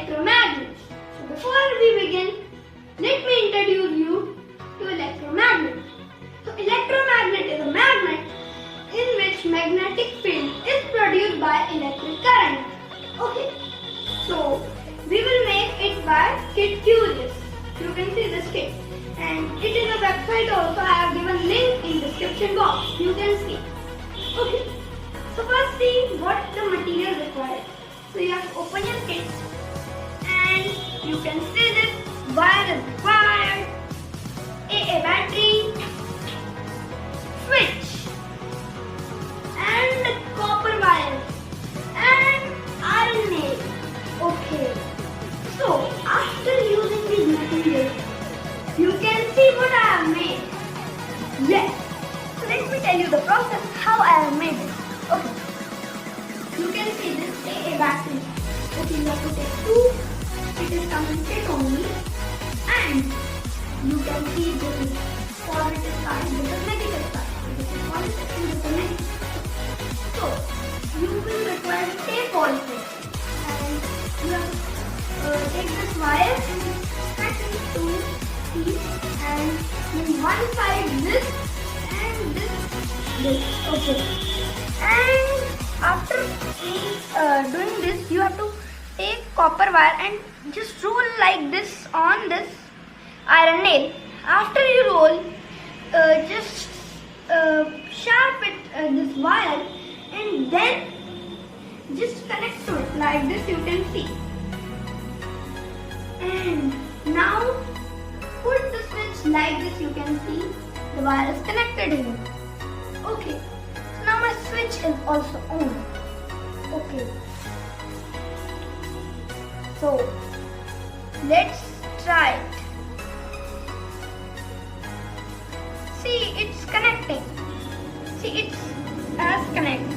electromagnets. So before we begin, let me introduce you to electromagnet. So electromagnet is a magnet in which magnetic field is produced by electric current. Okay, so we will make it by Kit Curious. You can see this kit, and it is a website also. I have given link in description box. You can see. Okay, so first see what the material required. So you have to open your kit, and you can see this wire is required, a battery, switch, and copper wire, and iron nail. Okay, so after using these materials, you can see what I have made. Yes, so let me tell you the process how I have made it. Okay, you can see this AA battery. Okay, you have to take two. It is coming kit only, and you can see this is positive side, this is negative side. This is positive and this is negative. So you will require tape also, and you have to take this wire and cut it into pieces, and in one side this and this. Okay, and after doing this, you have to take copper wire and just roll like this on this iron nail. After you roll, just sharp it this wire, and then just connect to it like this. You can see. And now put the switch like this. You can see the wire is connected here. Okay, so now my switch is also on. Okay, so let's try it. See, it's connecting. See, it's as connected.